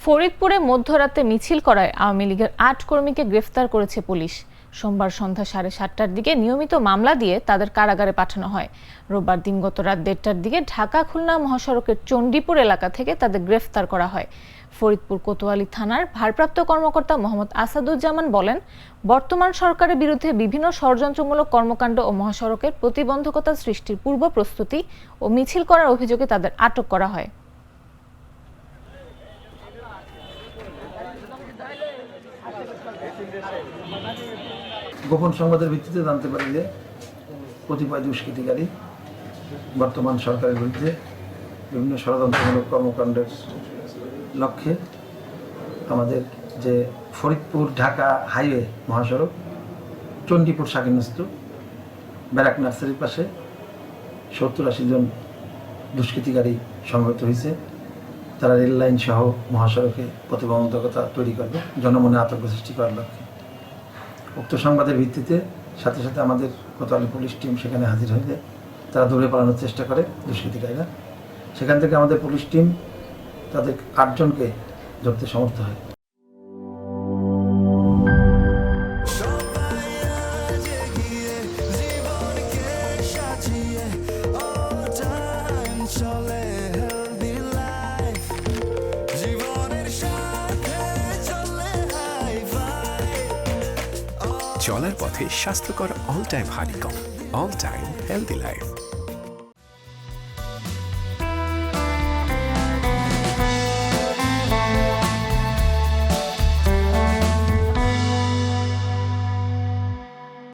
ফরিদপুরে মধ্যরাতে মিছিল করায় আওয়ামী লীগের ৮ কর্মীকে গ্রেফতার করেছে পুলিশ। সোমবার সন্ধ্যা ৭:৩০টার দিকে নিয়মিত মামলা দিয়ে তাদের কারাগারে পাঠানো হয়। রোববার দিনগত রাত ১:৩০টার দিকে ঢাকা খুলনা মহাসড়কের চণ্ডীপুর এলাকা থেকে তাদের গ্রেফতার করা হয়। ফরিদপুর কোতোয়ালি থানার ভারপ্রাপ্ত কর্মকর্তা মোহাম্মদ আসাদুজ্জামান বলেন, বর্তমান সরকারের বিরুদ্ধে বিভিন্ন ষড়যন্ত্রমূলক কর্মকাণ্ড ও মহাসড়কের প্রতিবন্ধকতা সৃষ্টির পূর্ব প্রস্তুতি ও মিছিল করার অভিযোগে তাদের আটক করা হয়। গোপন সংবাদের ভিত্তিতে জানতে পারি যে কতিপয় দুষ্কৃতিকারী বর্তমান সরকারের বিরুদ্ধে বিভিন্ন ষড়যন্ত্রমূলক কর্মকাণ্ডের লক্ষ্যে আমাদের যে ফরিদপুর ঢাকা হাইওয়ে মহাসড়ক চণ্ডীপুর শাকিনস্ত ব্যারাক নার্সারির পাশে ৭০-৮০ জন দুষ্কৃতিকারী সংগঠিত হয়েছে। তারা রেল লাইন সহ মহাসড়কে প্রতিবন্ধকতা তৈরি করবে, জনমনে আতঙ্ক সৃষ্টি করার লক্ষ্যে। উক্ত সংবাদের ভিত্তিতে সাথে সাথে আমাদের কোতোয়ালি পুলিশ টিম সেখানে হাজির হয়ে যায়। তারা দৌড়ে পালানোর চেষ্টা করে দুষ্কৃতিকারীরা। সেখান থেকে আমাদের পুলিশ টিম তাদের ৮ জনকে ধরতে সমর্থ হয়। চলার পথে স্বাস্থ্যকর all time honeycomb, all time healthy life.